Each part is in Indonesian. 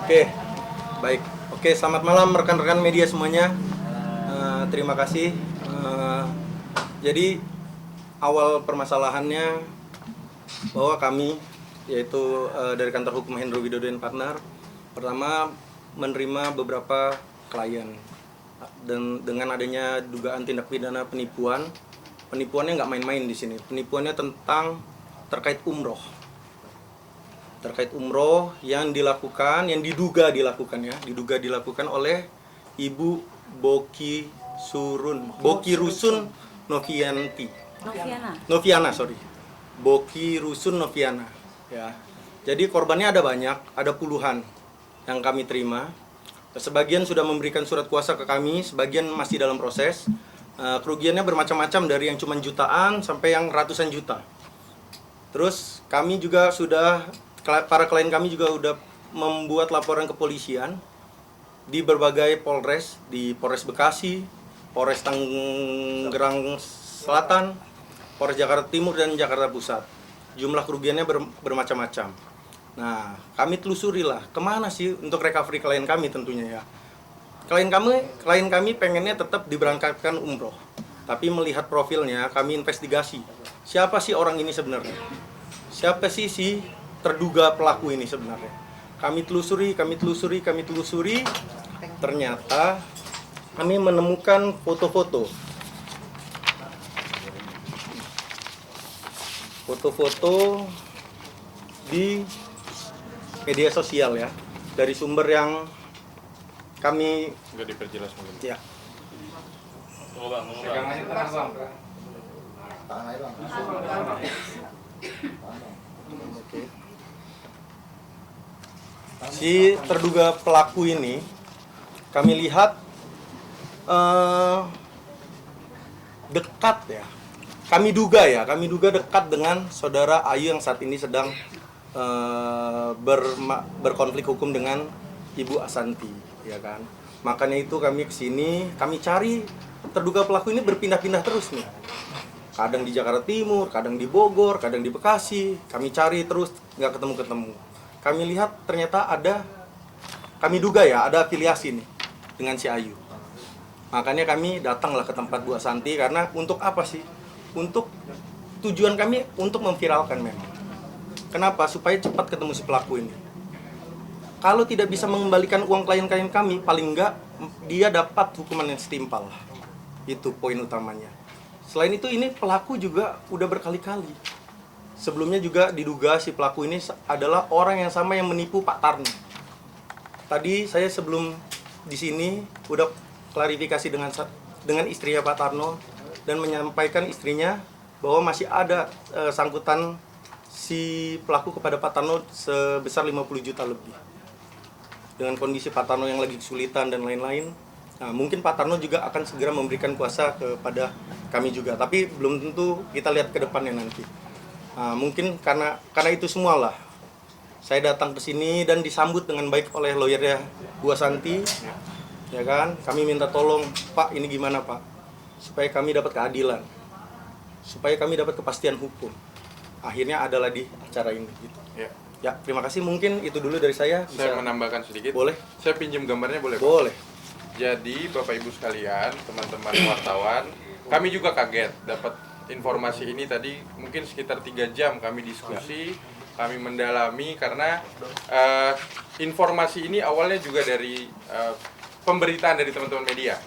Oke, baik. Oke, selamat malam rekan-rekan media semuanya. Terima kasih. Jadi awal permasalahannya bahwa kami, yaitu dari kantor hukum Hendro Widodo dan Partner, pertama menerima beberapa klien dan dengan adanya dugaan tindak pidana penipuan. Penipuannya nggak main-main di sini. Penipuannya terkait umroh. Terkait umroh yang diduga dilakukan oleh Ibu Boki Rusun Novianti. Noviana, sorry. Boki Rusun Noviana, ya. Jadi korbannya ada banyak, ada puluhan yang kami terima. Sebagian sudah memberikan surat kuasa ke kami, sebagian masih dalam proses. Kerugiannya bermacam-macam dari yang cuma jutaan sampai yang ratusan juta. Terus kami juga para klien kami juga udah membuat laporan ke polisian di berbagai Polres, di Polres Bekasi, Polres Tangerang Selatan, Polres Jakarta Timur dan Jakarta Pusat. Jumlah kerugiannya bermacam-macam. Nah, kami telusuri lah kemana sih untuk recovery klien kami tentunya ya. Klien kami pengennya tetap diberangkatkan umroh. Tapi melihat profilnya, kami investigasi. Siapa sih orang ini sebenarnya? Siapa sih si terduga pelaku ini sebenarnya? Kami telusuri. Ternyata kami menemukan foto-foto di media sosial ya, dari sumber yang kami nggak diperjelas mungkin. Ya. Pegangannya tenang bang. Oke. Si terduga pelaku ini kami lihat dekat ya. Kami duga dekat dengan saudara Ayu yang saat ini sedang berkonflik hukum dengan Ibu Asanti, ya kan. Makanya itu kami kesini, kami cari terduga pelaku ini berpindah-pindah terus nih. Kadang di Jakarta Timur, kadang di Bogor, kadang di Bekasi. Kami cari terus, nggak ketemu-ketemu. Kami lihat ternyata kami duga ya, ada afiliasi nih dengan si Ayu. Makanya kami datanglah ke tempat Bu Asanti, karena untuk apa sih? Tujuan kami untuk memviralkan memang. Kenapa? Supaya cepat ketemu si pelaku ini. Kalau tidak bisa mengembalikan uang klien-klien kami, paling enggak dia dapat hukuman yang setimpal. Itu poin utamanya. Selain itu, ini pelaku juga udah berkali-kali. Sebelumnya juga diduga si pelaku ini adalah orang yang sama yang menipu Pak Tarno. Tadi saya sebelum di sini udah klarifikasi dengan istrinya Pak Tarno dan menyampaikan istrinya bahwa masih ada sangkutan si pelaku kepada Pak Tarno sebesar 50 juta lebih. Dengan kondisi Pak Tarno yang lagi kesulitan dan lain-lain. Nah, mungkin Pak Tarno juga akan segera memberikan kuasa kepada kami juga, tapi belum tentu, kita lihat ke depannya nanti. Nah, mungkin karena itu semualah saya datang ke sini dan disambut dengan baik oleh lawyernya Bu Asanti, ya kan. Kami minta tolong, Pak, ini gimana Pak, supaya kami dapat keadilan, supaya kami dapat kepastian hukum. Akhirnya adalah di acara ini. Gitu. Ya, terima kasih. Mungkin itu dulu dari saya. Saya menambahkan sedikit. Boleh? Saya pinjam gambarnya boleh? Boleh. Jadi Bapak Ibu sekalian, teman-teman wartawan, kami juga kaget dapat informasi ini tadi. Mungkin sekitar 3 jam kami diskusi, kami mendalami karena informasi ini awalnya juga dari pemberitaan dari teman-teman media.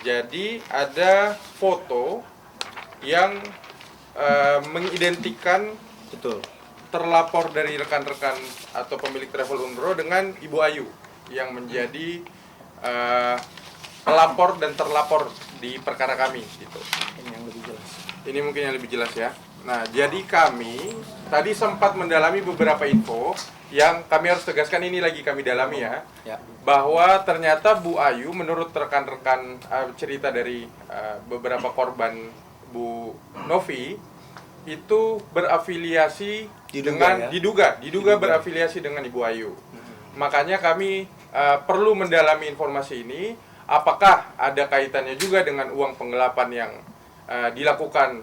Jadi ada foto yang mengidentikan Betul. terlapor dari rekan-rekan atau pemilik travel umroh dengan Ibu Ayu yang menjadi pelapor dan terlapor di perkara kami gitu. Ini yang lebih jelas. Ini mungkin yang lebih jelas ya. Nah, jadi kami tadi sempat mendalami beberapa info yang kami harus tegaskan, ini lagi kami dalami ya. Bahwa ternyata Bu Ayu menurut rekan-rekan cerita dari beberapa korban Bu Novi itu berafiliasi diduga berafiliasi dengan Ibu Ayu. Makanya kami perlu mendalami informasi ini, apakah ada kaitannya juga dengan uang penggelapan yang dilakukan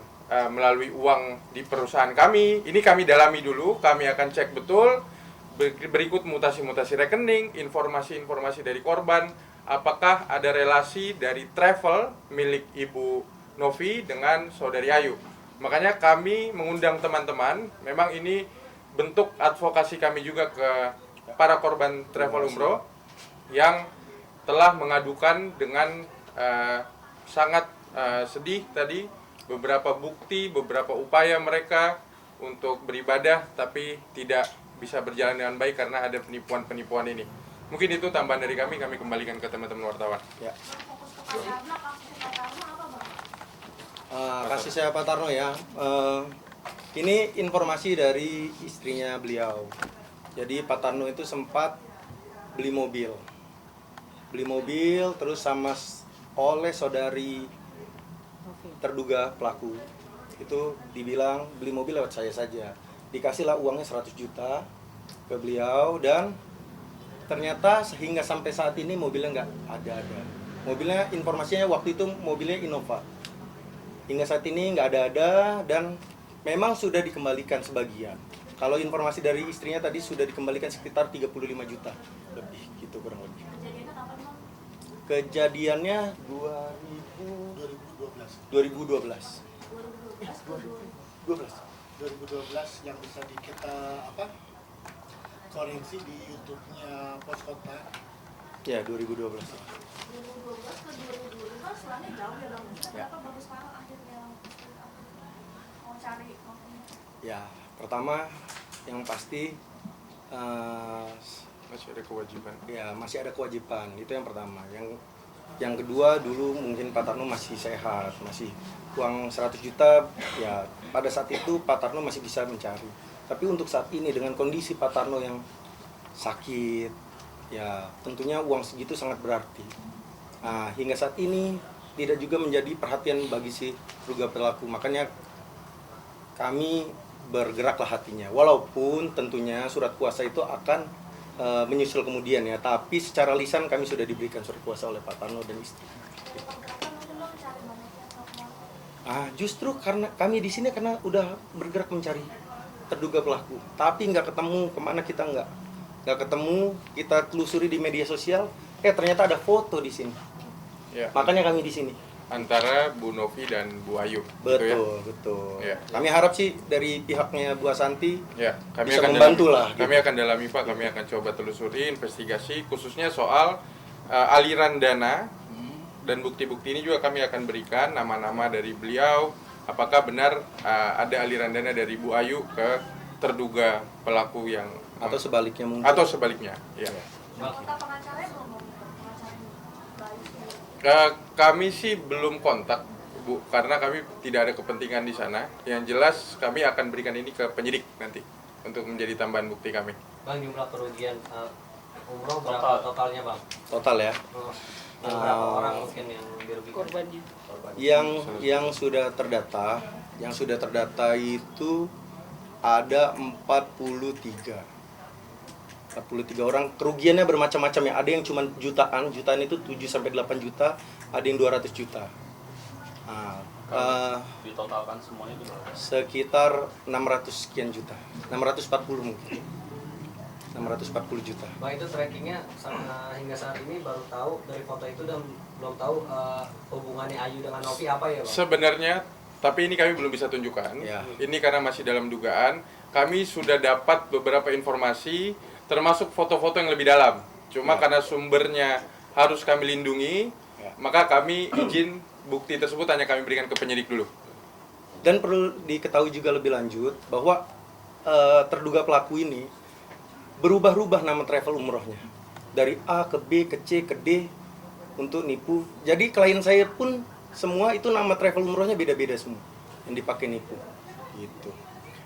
melalui uang di perusahaan kami. Ini kami dalami dulu, kami akan cek betul berikut mutasi-mutasi rekening, informasi-informasi dari korban, apakah ada relasi dari travel milik Ibu Novi dengan Saudari Ayu. Makanya kami mengundang teman-teman, memang ini bentuk advokasi kami juga ke para korban travel umroh yang telah mengadukan dengan sangat sedih tadi beberapa bukti, beberapa upaya mereka untuk beribadah tapi tidak bisa berjalan dengan baik karena ada penipuan-penipuan ini. Mungkin itu tambahan dari kami kembalikan ke teman-teman wartawan. Ya. Kasih saya Pak Tarno ya. Ini informasi dari istrinya beliau. Jadi Pak Tarno itu sempat beli mobil terus sama oleh saudari terduga pelaku itu dibilang beli mobil lewat saya saja, dikasihlah uangnya 100 juta ke beliau dan ternyata sehingga sampai saat ini mobilnya nggak ada. Mobilnya informasinya waktu itu mobilnya Innova, hingga saat ini nggak ada dan memang sudah dikembalikan sebagian. Kalau informasi dari istrinya tadi sudah dikembalikan sekitar 35 juta lebih gitu kurang lebih. Kejadiannya 2012 yang bisa kita koreksi di YouTube-nya Pos Kota. ya 2012 2012 ke 2020 kan setelahnya jauh ya Bang. Kenapa baru sekarang akhirnya mau cari maksudnya? ya. Pertama yang pasti Masih ada kewajiban. ya masih ada kewajiban, itu yang pertama. Yang kedua, dulu mungkin Pak Tarno masih sehat, masih uang 100 juta ya pada saat itu Pak Tarno masih bisa mencari. Tapi untuk saat ini dengan kondisi Pak Tarno yang sakit ya tentunya uang segitu sangat berarti. Nah, hingga saat ini tidak juga menjadi perhatian bagi si terduga pelaku. Makanya kami bergeraklah hatinya. Walaupun tentunya surat kuasa itu akan menyusul kemudian ya, tapi secara lisan kami sudah diberikan surat kuasa oleh Pak Tarno dan istri. Justru karena kami di sini karena udah bergerak mencari terduga pelaku, tapi nggak ketemu, kemana kita nggak ketemu. Kita telusuri di media sosial, ternyata ada foto di sini. Ya. Makanya kami di sini. Antara Bu Novi dan Bu Ayu. Betul, gitu ya? betul. Ya. Kami harap sih dari pihaknya Bu Asanti Ya, kami bisa akan membantu dalami, lah. Kami akan dalami Pak, kami akan coba telusuri, investigasi, khususnya soal aliran dana dan bukti-bukti ini juga kami akan berikan nama-nama dari beliau. Apakah benar ada aliran dana dari Bu Ayu ke terduga pelaku yang Atau sebaliknya mungkin. atau sebaliknya? Ya. Kontak pengacaranya belum Bang? Pengacaranya baik. Kami sih belum kontak Bu, karena kami tidak ada kepentingan di sana. Yang jelas kami akan berikan ini ke penyidik nanti untuk menjadi tambahan bukti kami. Bang, jumlah kerugian umroh berapa totalnya Bang? Total ya. Berapa orang mungkin yang dirugikan? Korbannya. Yang sudah terdata itu ada 43 orang. Kerugiannya bermacam-macam ya. Ada yang cuma jutaan itu 7 sampai 8 juta, ada yang 200 juta. Ditotalkan semuanya itu berapa? Sekitar 600 sekian juta. 640 mungkin. 640 juta. Bang, itu trackingnya hingga saat ini baru tahu dari foto itu dan belum tahu hubungannya Ayu dengan Novi apa ya Bang? Sebenarnya, tapi ini kami belum bisa tunjukkan. Ya. Ini karena masih dalam dugaan. Kami sudah dapat beberapa informasi, termasuk foto-foto yang lebih dalam. Cuma karena sumbernya harus kami lindungi, maka kami izin bukti tersebut hanya kami berikan ke penyidik dulu. Dan perlu diketahui juga lebih lanjut bahwa terduga pelaku ini berubah-ubah nama travel umrohnya. Dari A ke B ke C ke D untuk nipu. Jadi klien saya pun semua itu nama travel umrohnya beda-beda semua yang dipakai nipu. Gitu.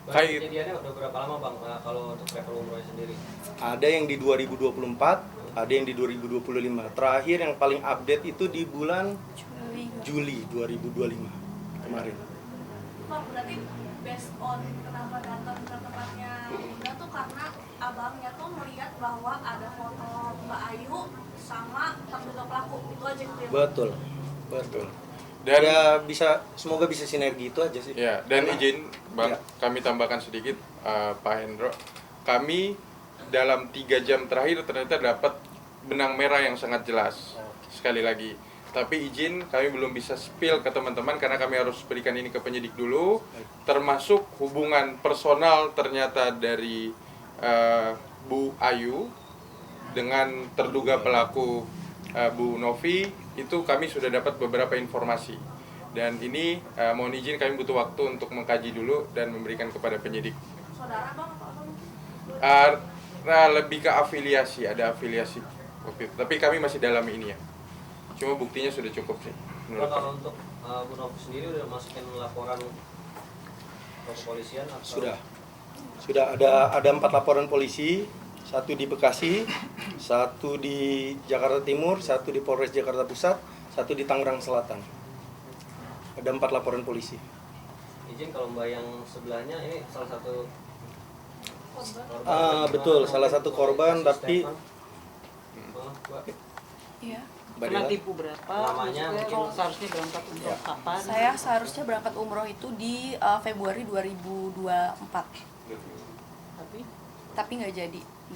Bang, kejadiannya udah berapa lama Bang kalau untuk travel umroh sendiri? Ada yang di 2024, ada yang di 2025. Terakhir yang paling update itu di bulan Juli 2025 kemarin. Bang, berarti based on kenapa datang ke tempatnya Bunda tuh karena abangnya tuh melihat bahwa ada foto Mbak Ayu sama terduga pelaku. Itu aja gitu ya Bang? Betul. Dan Ya semoga bisa sinergi itu aja sih. ya, dan izin Bang, Ya. kami tambahkan sedikit Pak Hendro. Kami dalam 3 jam terakhir ternyata dapat benang merah yang sangat jelas. Sekali lagi, tapi izin kami belum bisa spill ke teman-teman karena kami harus berikan ini ke penyidik dulu, termasuk hubungan personal ternyata dari Bu Ayu dengan terduga pelaku Bu Novi, itu kami sudah dapat beberapa informasi. Dan ini mohon izin kami butuh waktu untuk mengkaji dulu dan memberikan kepada penyidik. Saudara bang atau apa? Lebih ke afiliasi, ada afiliasi waktu itu. Tapi kami masih dalami ini ya. Cuma buktinya sudah cukup sih. Menurut kami. Kalau untuk Bu Novi sendiri udah masukin laporan ke kepolisian atau? Sudah ada 4 laporan polisi, 1 di Bekasi, 1 di Jakarta Timur, 1 di Polres Jakarta Pusat, 1 di Tangerang Selatan. Ada 4 laporan polisi. Izin kalau Mbak yang sebelahnya ini salah satu Betul, salah satu korban, tapi Iya. Kena tipu berapa? Namanya Maksudnya mungkin. kalau seharusnya berangkat umroh kapan? Saya seharusnya berangkat umroh itu di Februari 2024. Tapi Tapi nggak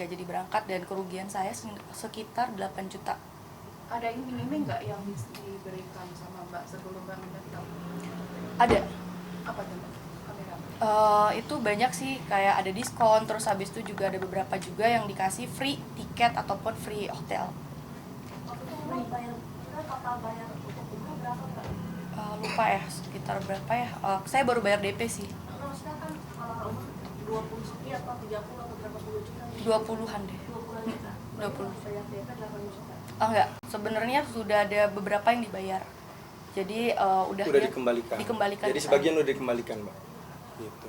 jadi berangkat dan kerugian saya sekitar 8 juta. Ada iming-iming nggak yang diberikan sama Mbak sebelum Mbak mendaftar? Ada. Apa tuh Mbak? Kamera. Itu banyak sih, kayak ada diskon, terus habis itu juga ada beberapa juga yang dikasih free tiket ataupun free hotel. Waktu itu umroh bayar, kita total bayar untuk umroh berapa Mbak? Lupa ya, sekitar berapa ya? Saya baru bayar DP sih, Nah, maksudnya kan kalau umroh 20 sekian atau 30 atau berapa puluh juta? 20-an deh. 20 juta. 20. Bayar DP 8 juta. Enggak, sebenarnya sudah ada beberapa yang dibayar. Jadi udah dikembalikan. Jadi ke saya. sebagian udah dikembalikan, Mbak. Gitu.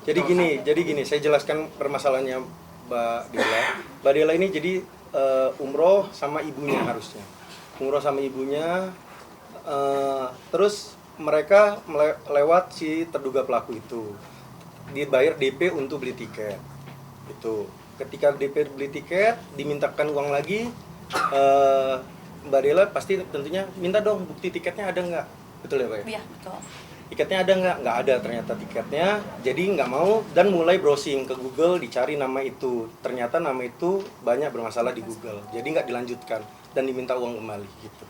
Jadi gini, saya jelaskan permasalahannya Mbak Dela. Mbak Dela ini jadi umroh sama ibunya harusnya. Umroh sama ibunya, terus mereka lewat si terduga pelaku itu. Dibayar DP untuk beli tiket. Itu. Ketika DP beli tiket, dimintakan uang lagi, Mbak Dela pasti tentunya minta dong bukti tiketnya ada nggak? Betul ya Pak? Iya, betul. Tiketnya ada nggak? Nggak ada ternyata tiketnya. Jadi nggak mau dan mulai browsing ke Google dicari nama itu. Ternyata nama itu banyak bermasalah di Google. Jadi nggak dilanjutkan dan diminta uang kembali gitu.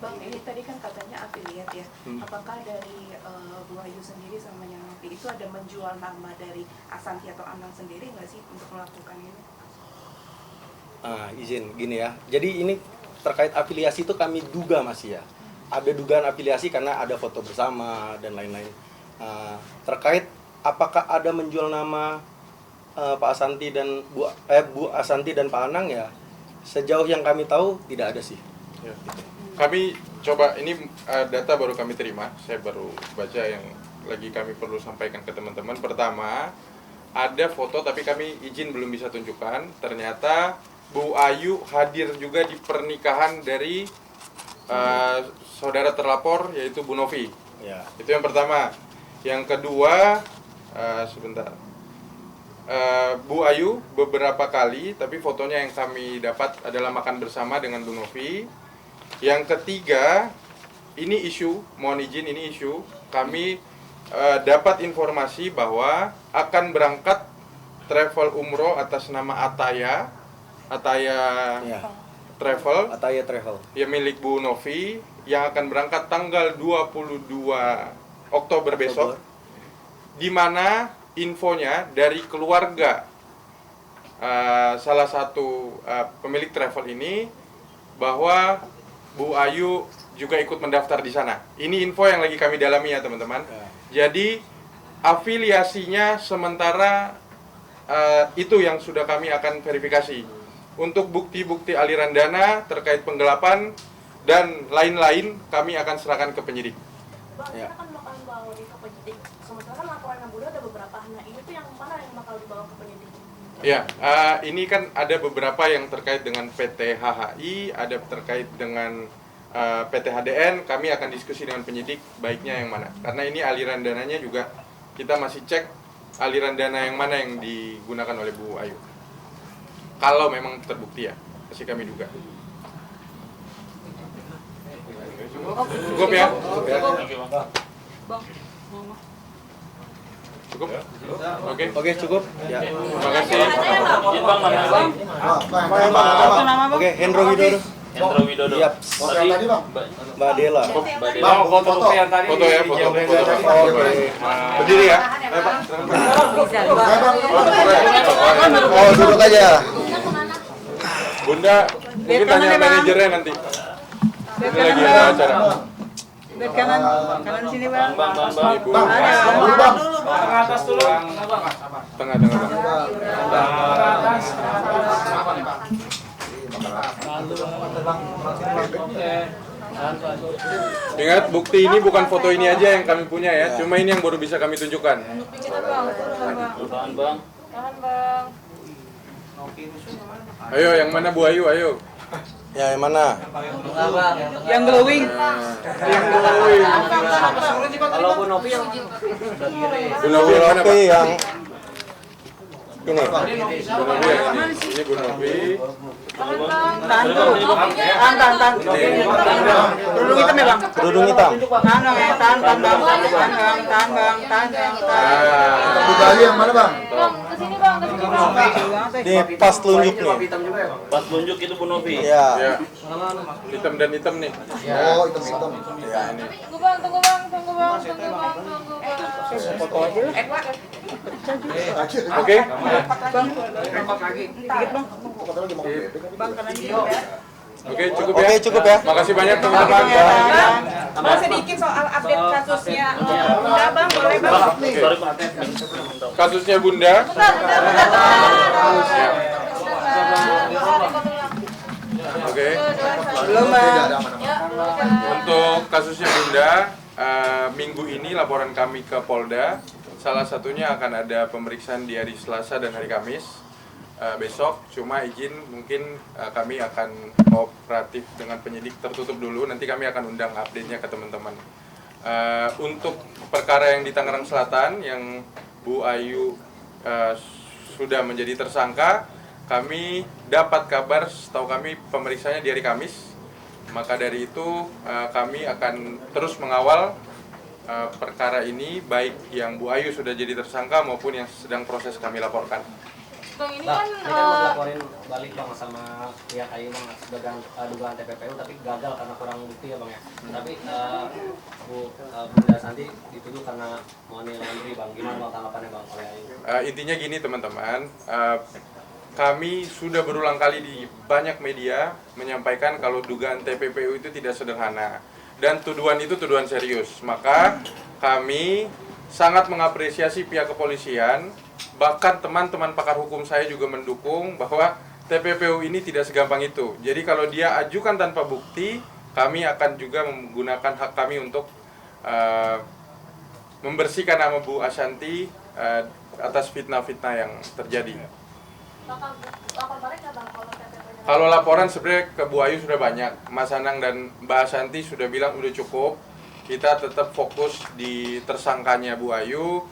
Bang, ini tadi kan katanya afiliat ya. Apakah dari Bu Ayu sendiri sama yang Novi itu ada menjual nama dari Asanti atau Anang sendiri nggak sih untuk melakukan ini? Izin gini ya. Jadi ini terkait afiliasi itu kami duga masih ya. Ada dugaan afiliasi karena ada foto bersama dan lain-lain. Terkait apakah ada menjual nama Pak Asanti dan Bu Asanti dan Pak Anang ya. Sejauh yang kami tahu tidak ada sih. Ya. Kami coba, ini data baru kami terima, saya baru baca yang lagi kami perlu sampaikan ke teman-teman. Pertama, ada foto tapi kami izin belum bisa tunjukkan. Ternyata Bu Ayu hadir juga di pernikahan dari saudara terlapor yaitu Bu Novi. Ya. Itu yang pertama. Yang kedua, sebentar. Bu Ayu beberapa kali, tapi fotonya yang kami dapat adalah makan bersama dengan Bu Novi. Yang ketiga, ini isu, mohon izin ini isu, kami dapat informasi bahwa akan berangkat travel umroh atas nama Ataya Ya. Travel, Ataya Travel. yang milik Bu Novi, yang akan berangkat tanggal 22 Oktober besok, di mana infonya dari keluarga salah satu pemilik travel ini bahwa Bu Ayu juga ikut mendaftar di sana. Ini info yang lagi kami dalami ya teman-teman. Jadi afiliasinya sementara itu yang sudah kami akan verifikasi. Untuk bukti-bukti aliran dana terkait penggelapan dan lain-lain kami akan serahkan ke penyidik. Bang, Ya. kita kan bakal bawa di ke penyidik. Sementara kan laporan yang udah ada beberapa. Nah, ini tuh yang mana yang bakal dibawa ke penyidik? Ya, ini kan ada beberapa yang terkait dengan PT HHI, ada terkait dengan PT HDN. Kami akan diskusi dengan penyidik baiknya yang mana. Karena ini aliran dananya juga kita masih cek aliran dana yang mana yang digunakan oleh Bu Ayu. Kalau memang terbukti ya, masih kami duga. Cukup ya? Oke, Bang. Bang, mau Cukup? Oke. Oke, cukup. Ya. Terima kasih. Izin bang, nama bang. Oke, Hendro Widodo. Hendro Widodo. Yap. Tadi Mbak Dela. Mbak Dela. Foto yang tadi. Foto ya, foto. Oh, baik. Berdiri ya. Oh, duduk aja. Bunda, mungkin tanya manajernya nanti. Ini lagi ada acara. Lihat kanan sini bang. Bang. Ibu. Tengah atas dulu. Tengah. Ingat, bukti ini bukan foto ini aja yang kami punya ya, cuma ini yang baru bisa kami tunjukkan. Tahan bang. Ayo, yang mana Bu Ayu? Ayo. Ya, yang mana? Yang glowing. Yang glowing. Kalau Bu Novi yang sebelah kiri. Bu Novi yang mana, Pak? yang ini. Bu Novi yang ini. Ini Bu Novi. Tahan dulu. Tahan. Kerudung hitam ya bang. Kerudung hitam. Tahan bang ya. Tahan bang. Tahan bang. Bu Bayu yang mana bang? Ini pas telunjuk nih. Hitam juga ya bang. Pas tunjuk itu Bu Novi. Ya. Ya. Hitam dan hitam nih. Oh, hitam. Ya, ini. Oke. Oke, cukup ya. Oke, cukup ya. Makasih banyak teman-teman. Bang, sedikit soal update kasusnya Bunda, Bang, boleh Bang? Sorry Pak. Kasusnya Bunda. Oke. Belum bang. Untuk kasusnya Bunda, minggu ini laporan kami ke Polda. Salah satunya akan ada pemeriksaan di hari Selasa dan hari Kamis besok. Cuma izin mungkin kami akan kooperatif dengan penyidik tertutup dulu. Nanti kami akan undang update-nya ke teman-teman. Untuk perkara yang di Tangerang Selatan yang Bu Ayu sudah menjadi tersangka, kami dapat kabar setahu kami pemeriksaannya di hari Kamis. Maka dari itu kami akan terus mengawal perkara ini, baik yang Bu Ayu sudah jadi tersangka maupun yang sedang proses kami laporkan. Bang, ini Bang, kan ini kan laporin balik bang sama pihak Ayu bang dugaan TPPU tapi gagal karena kurang bukti ya bang ya. Tapi Bunda Santi dituduh karena money laundry bang. Gimana bang tanggapannya bang oleh Ayu? Intinya gini teman-teman, kami sudah berulang kali di banyak media menyampaikan kalau dugaan TPPU itu tidak sederhana dan tuduhan itu tuduhan serius. Maka kami sangat mengapresiasi pihak kepolisian, bahkan teman-teman pakar hukum saya juga mendukung bahwa TPPU ini tidak segampang itu. Jadi kalau dia ajukan tanpa bukti, kami akan juga menggunakan hak kami untuk membersihkan nama Bu Ashanti atas fitnah-fitnah yang terjadi. lapor balik nggak Bang kalau TPP-nya? Kalau laporan sebenarnya ke Bu Ayu sudah banyak. Mas Anang dan Mbak Ashanti sudah bilang udah cukup. Kita tetap fokus di tersangkanya Bu Ayu.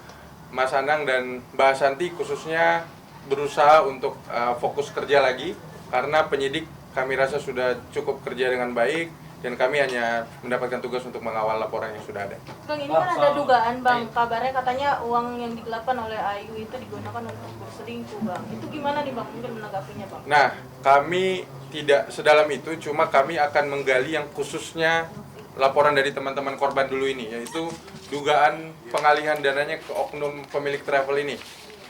Mas Anang dan Mbak Ashanti khususnya berusaha untuk fokus kerja lagi karena penyidik kami rasa sudah cukup kerja dengan baik dan kami hanya mendapatkan tugas untuk mengawal laporan yang sudah ada. Bang, ini kan ada dugaan Bang, kabarnya katanya uang yang digelapkan oleh Ayu itu digunakan untuk berselingkuh Bang. Itu gimana nih Bang, mungkin menanggapinya Bang? Nah, kami tidak sedalam itu, cuma kami akan menggali yang khususnya laporan dari teman-teman korban dulu ini, yaitu dugaan pengalihan dananya ke oknum pemilik travel ini.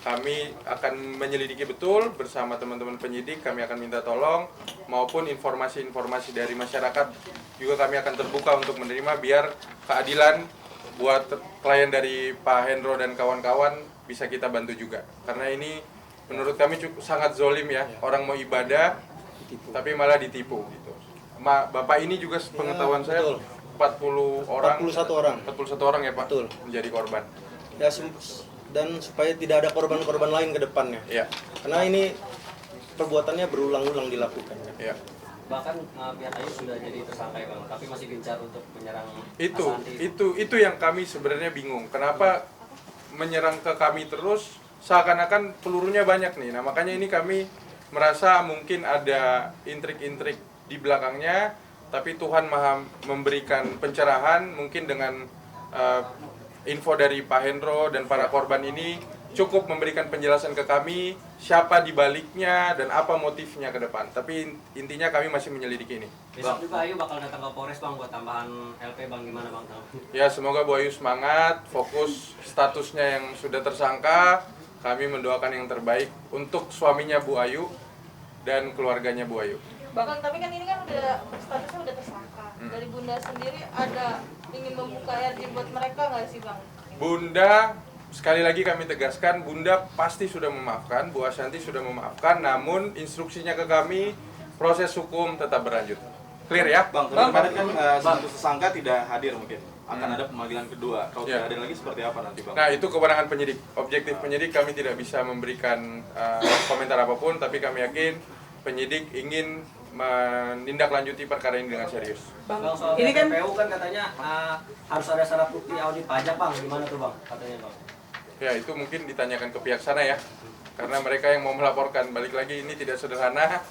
Kami akan menyelidiki betul bersama teman-teman penyidik, kami akan minta tolong, maupun informasi-informasi dari masyarakat juga kami akan terbuka untuk menerima biar keadilan buat klien dari Pak Hendro dan kawan-kawan bisa kita bantu juga. Karena ini menurut kami sangat zolim ya, orang mau ibadah tapi malah ditipu gitu. Bapak ini juga pengetahuan saya 41 orang ya Pak, Betul. menjadi korban. Ya, dan supaya tidak ada korban-korban lain ke depannya. Ya. Karena ini perbuatannya berulang-ulang dilakukan. Ya. Bahkan pihak Ayu sudah jadi tersangka ya bang, tapi masih gencar untuk menyerang Ashanti. Itu yang kami sebenarnya bingung. Kenapa menyerang ke kami terus? Seakan-akan pelurunya banyak nih. Nah makanya ini kami merasa mungkin ada intrik-intrik di belakangnya, tapi Tuhan Maha memberikan pencerahan mungkin dengan info dari Pak Hendro dan para korban ini cukup memberikan penjelasan ke kami siapa di baliknya dan apa motifnya ke depan. Tapi intinya kami masih menyelidiki ini. Besok juga Ayu bakal datang ke Polres Bang buat tambahan LP Bang, gimana Bang? Ya, semoga Bu Ayu semangat, fokus statusnya yang sudah tersangka. Kami mendoakan yang terbaik untuk suaminya Bu Ayu dan keluarganya Bu Ayu. Bang, tapi kan ini kan udah statusnya udah tersangka. Dari Bunda sendiri ada ingin membuka RJ buat mereka nggak sih Bang? Bunda, sekali lagi kami tegaskan, Bunda pasti sudah memaafkan, Bu Ashanti sudah memaafkan, namun instruksinya ke kami, proses hukum tetap berlanjut. Clear ya? Bang, kemarin kan status tersangka tidak hadir mungkin. Akan ada pemanggilan kedua. Kalau tidak hadir lagi seperti apa nanti Bang? Nah, itu kewenangan penyidik. Objektif penyidik kami tidak bisa memberikan komentar apapun, tapi kami yakin penyidik ingin menindaklanjuti perkara ini dengan serius. Bang, soal ini kan PPU kan katanya harus ada syarat bukti audit pajak Bang, gimana tuh Bang katanya Bang? Ya, itu mungkin ditanyakan ke pihak sana ya. Karena mereka yang mau melaporkan. Balik lagi, ini tidak sederhana.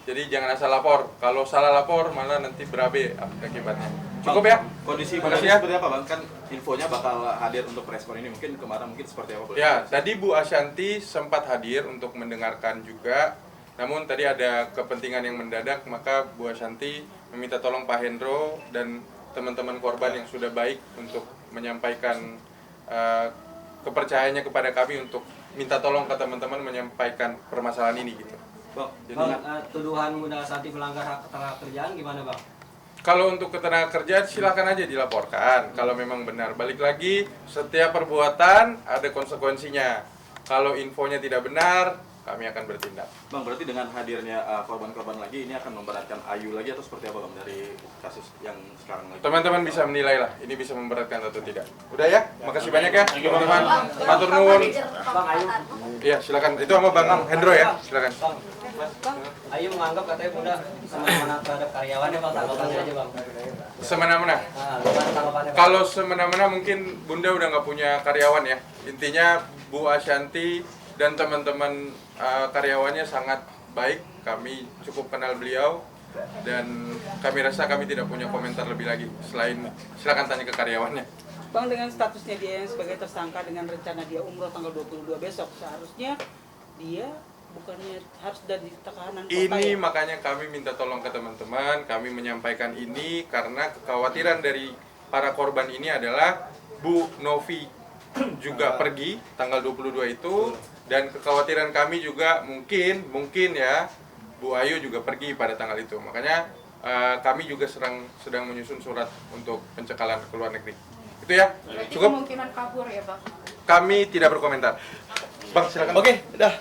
Jadi jangan asal lapor. Kalau salah lapor malah nanti berabe akibatnya. Cukup ya? Kondisi badannya seperti apa Bang? Kan infonya bakal hadir untuk respon ini. Mungkin kemarin seperti apa? Ya, tadi Bu Ashanti sempat hadir untuk mendengarkan juga. Namun tadi ada kepentingan yang mendadak, maka Bu Ashanti meminta tolong Pak Hendro dan teman-teman korban yang sudah baik untuk menyampaikan kepercayaannya kepada kami untuk minta tolong ke teman-teman menyampaikan permasalahan ini gitu. Bang, tuduhan Bunda Ashanti melanggar hak ketenaga kerjaan gimana Bang? Kalau untuk ketenaga kerjaan silakan aja dilaporkan kalau memang benar. Balik lagi, setiap perbuatan ada konsekuensinya. Kalau infonya tidak benar, kami akan bertindak. Bang, berarti dengan hadirnya korban-korban lagi ini akan memberatkan Ayu lagi atau seperti apa Bang dari kasus yang sekarang lagi? Teman-teman bisa menilai lah, ini bisa memberatkan atau tidak. Udah ya, makasih banyak ya teman-teman. Matur nuwun. Bang Ayu. Iya, silakan. Itu sama Bang Hendro ya, silakan. Bang, Ayu menganggap katanya Bunda semena-mena terhadap karyawannya Bang, tanggapannya aja Bang. Semena-mena. Tanggapannya Bang. Kalau semena-mena mungkin Bunda udah nggak punya karyawan ya. Intinya Bu Ashanti dan teman-teman karyawannya sangat baik. Kami cukup kenal beliau dan kami rasa kami tidak punya komentar lebih lagi selain silakan tanya ke karyawannya. Bang, dengan statusnya dia yang sebagai tersangka dengan rencana dia umroh tanggal 22 besok, seharusnya dia bukannya harus dari tahanan kota Ini ya? makanya kami minta tolong ke teman-teman, kami menyampaikan ini karena kekhawatiran dari para korban ini adalah Bu Novi juga pergi tanggal 22 itu, dan kekhawatiran kami juga mungkin ya Bu Ayu juga pergi pada tanggal itu. Makanya kami juga sedang menyusun surat untuk pencekalan ke luar negeri. Itu ya. Berarti Cukup. kemungkinan kabur ya Bang? Kami tidak berkomentar. Bang, silakan. Oke, udah.